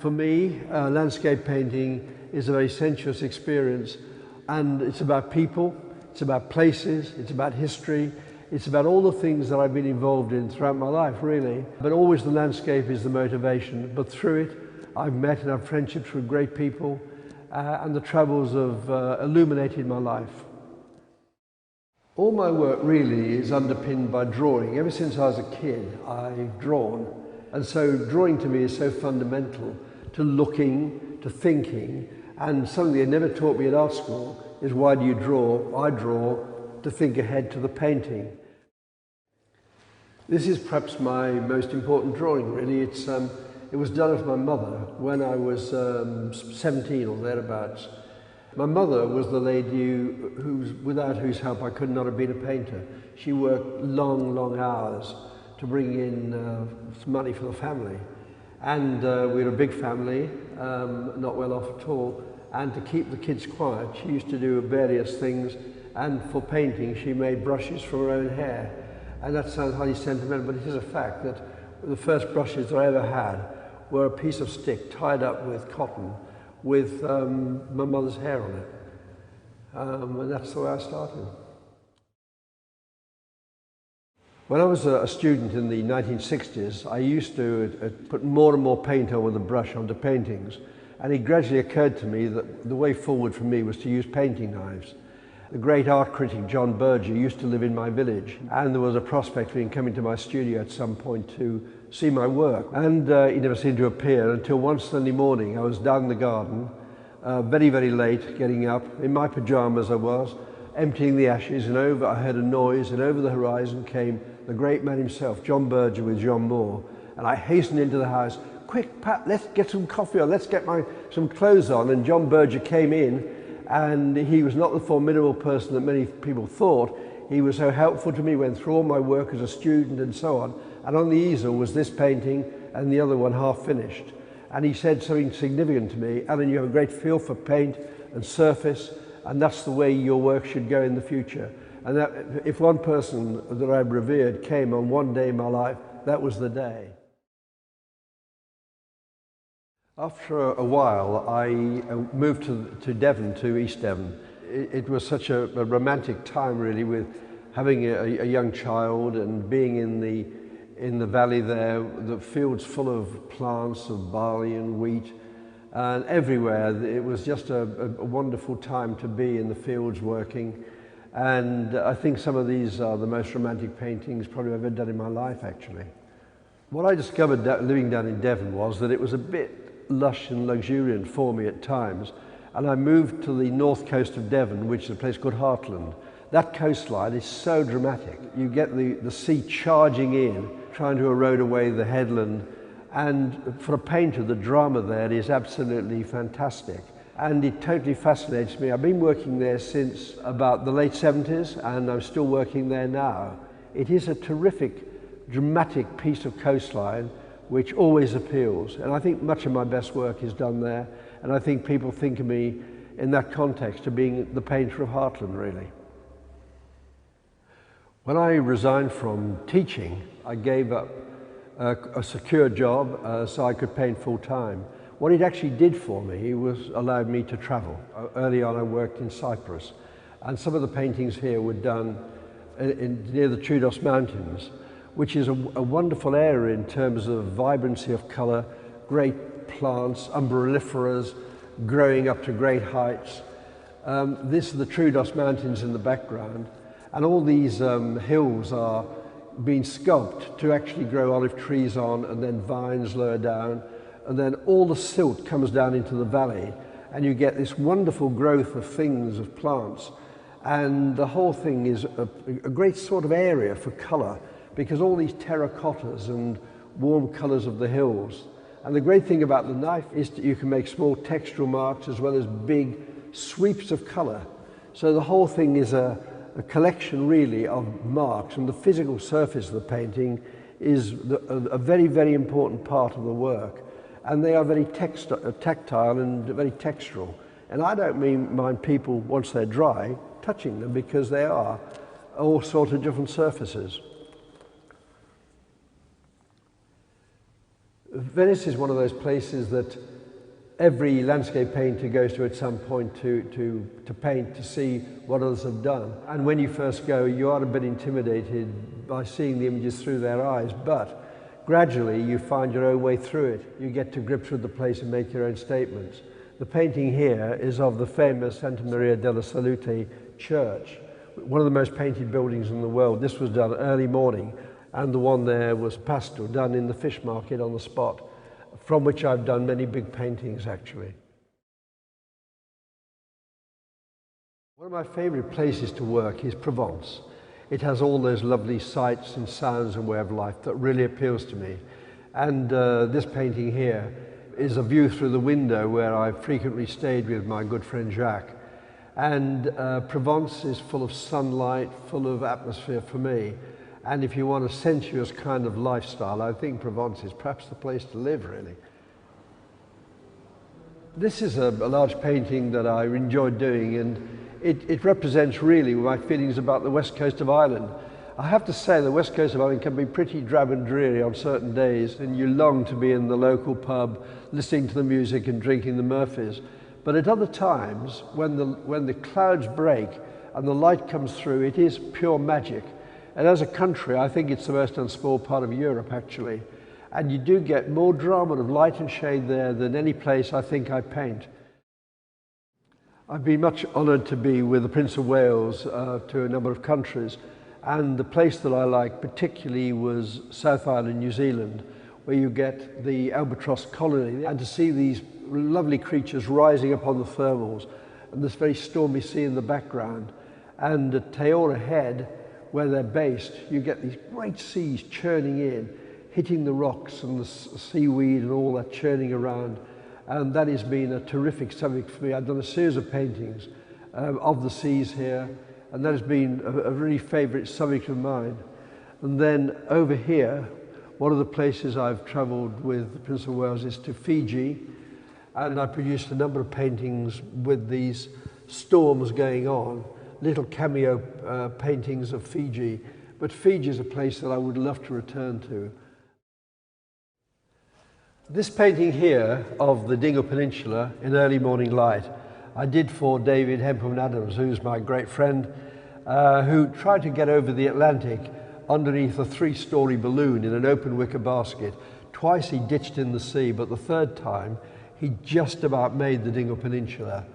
For me, landscape painting is a very sensuous experience, and it's about people, it's about places, it's about history, it's about all the things that I've been involved in throughout my life, really. But always the landscape is the motivation, but through it I've met and have friendships with great people, and the travels have illuminated my life. All my work really is underpinned by drawing. Ever since I was a kid, I've drawn. And so drawing to me is so fundamental to looking, to thinking, and something they never taught me at art school is why do you draw? I draw to think ahead to the painting. This is perhaps my most important drawing, really. It was done of my mother when I was 17 or thereabouts. My mother was the lady without whose help I could not have been a painter. She worked long, long hours to bring in some money for the family. And we had a big family, not well off at all. And to keep the kids quiet, she used to do various things. And for painting, she made brushes from her own hair. And that sounds highly sentimental, but it is a fact that the first brushes that I ever had were a piece of stick tied up with cotton with my mother's hair on it. And that's the way I started. When I was a student in the 1960s, I used to put more and more paint on with a brush onto paintings. And it gradually occurred to me that the way forward for me was to use painting knives. The great art critic John Berger used to live in my village, and there was a prospect of him coming to my studio at some point to see my work. And he never seemed to appear until one Sunday morning I was down in the garden, very, very late, getting up, in my pajamas I was, emptying the ashes, and I heard a noise, and over the horizon came the great man himself, John Berger with John Moore. And I hastened into the house, quick Pat, let's get some coffee on, let's get some clothes on. And John Berger came in, and he was not the formidable person that many people thought. He was so helpful to me, went through all my work as a student and so on. And on the easel was this painting and the other one half finished. And he said something significant to me: Alan, you have a great feel for paint and surface, and that's the way your work should go in the future. And that, if one person that I revered came on one day in my life, that was the day. After a while, I moved to Devon, to East Devon. It was such a romantic time, really, with having a young child and being in the valley there, the fields full of plants of barley and wheat, and everywhere. It was just a wonderful time to be in the fields working. And I think some of these are the most romantic paintings probably I've ever done in my life, actually. What I discovered living down in Devon was that it was a bit lush and luxuriant for me at times, and I moved to the north coast of Devon, which is a place called Hartland. That coastline is so dramatic. You get the sea charging in, trying to erode away the headland, and for a painter, the drama there is absolutely fantastic. And it totally fascinates me. I've been working there since about the late 70s, and I'm still working there now. It is a terrific, dramatic piece of coastline which always appeals. And I think much of my best work is done there. And I think people think of me in that context of being the painter of Hartland, really. When I resigned from teaching, I gave up a secure job so I could paint full time. What it actually did for me was allowed me to travel. Early on I worked in Cyprus, and some of the paintings here were done near the Troodos Mountains, which is a wonderful area in terms of vibrancy of colour, great plants, umbelliferas growing up to great heights. This is the Troodos Mountains in the background, and all these hills are being sculpted to actually grow olive trees on, and then vines lower down. And then all the silt comes down into the valley, and you get this wonderful growth of things, of plants. And the whole thing is a great sort of area for colour, because all these terracottas and warm colours of the hills. And the great thing about the knife is that you can make small textural marks as well as big sweeps of colour. So the whole thing is a collection really of marks, and the physical surface of the painting is a very, very important part of the work. And they are very tactile and very textural. And I don't mind people, once they're dry, touching them, because they are all sorts of different surfaces. Venice is one of those places that every landscape painter goes to at some point to paint, to see what others have done. And when you first go, you are a bit intimidated by seeing the images through their eyes, but gradually you find your own way through it. You get to grips with the place and make your own statements. The painting here is of the famous Santa Maria della Salute church, one of the most painted buildings in the world. This was done early morning, and the one there was pastel, done in the fish market on the spot, from which I've done many big paintings actually. One of my favourite places to work is Provence. It has all those lovely sights and sounds and way of life that really appeals to me. And this painting here is a view through the window where I frequently stayed with my good friend Jacques. And Provence is full of sunlight, full of atmosphere for me. And if you want a sensuous kind of lifestyle, I think Provence is perhaps the place to live, really. This is a large painting that I enjoyed doing, and it represents really my feelings about the west coast of Ireland. I have to say the west coast of Ireland can be pretty drab and dreary on certain days, and you long to be in the local pub, listening to the music and drinking the Murphys. But at other times, when the clouds break and the light comes through, it is pure magic. And as a country, I think it's the most unspoiled part of Europe, actually. And you do get more drama of light and shade there than any place I think I paint. I've been much honoured to be with the Prince of Wales to a number of countries. And the place that I liked particularly was South Island, New Zealand, where you get the albatross colony, and to see these lovely creatures rising up on the thermals and this very stormy sea in the background. And at Teora Head, where they're based, you get these great seas churning in, hitting the rocks and the seaweed and all that churning around. And that has been a terrific subject for me. I've done a series of paintings of the seas here, and that has been a really favourite subject of mine. And then over here, one of the places I've travelled with the Prince of Wales is to Fiji, and I produced a number of paintings with these storms going on, little cameo paintings of Fiji. But Fiji is a place that I would love to return to. This painting here of the Dingle Peninsula in early morning light, I did for David Hemphill Adams, who's my great friend, who tried to get over the Atlantic underneath a 3-story balloon in an open wicker basket. Twice he ditched in the sea, but the third time he just about made the Dingle Peninsula.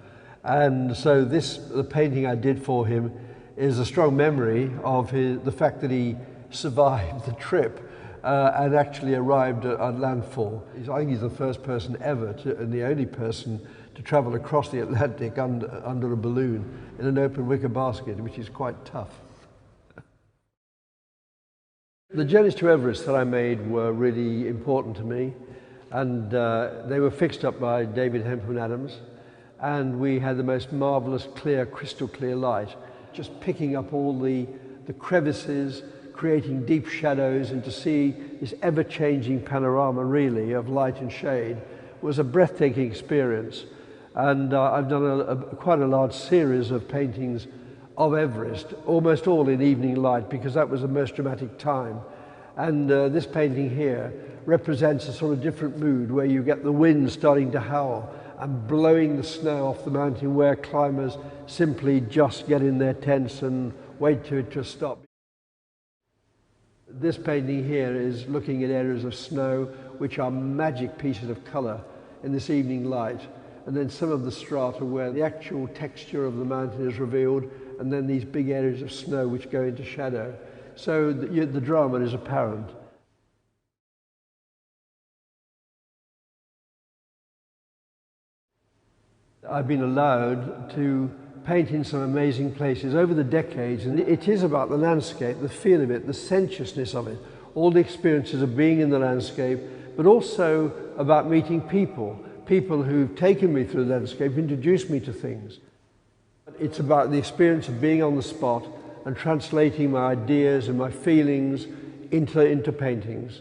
And so the painting I did for him is a strong memory of the fact that he survived the trip and actually arrived at landfall. I think he's the first person ever and the only person to travel across the Atlantic under a balloon in an open wicker basket, which is quite tough. The journeys to Everest that I made were really important to me, and they were fixed up by David Hemphill Adams, and we had the most marvellous clear, crystal clear light, just picking up all the crevices, creating deep shadows, and to see this ever-changing panorama really of light and shade was a breathtaking experience. And I've done quite a large series of paintings of Everest, almost all in evening light, because that was the most dramatic time. And this painting here represents a sort of different mood where you get the wind starting to howl and blowing the snow off the mountain, where climbers simply just get in their tents and wait to it to stop. This painting here is looking at areas of snow which are magic pieces of colour in this evening light, and then some of the strata where the actual texture of the mountain is revealed, and then these big areas of snow which go into shadow. So the drama is apparent. I've been allowed to paint in some amazing places over the decades, and it is about the landscape, the feel of it, the sensuousness of it, all the experiences of being in the landscape, but also about meeting people who've taken me through the landscape, introduced me to things. It's about the experience of being on the spot and translating my ideas and my feelings into paintings.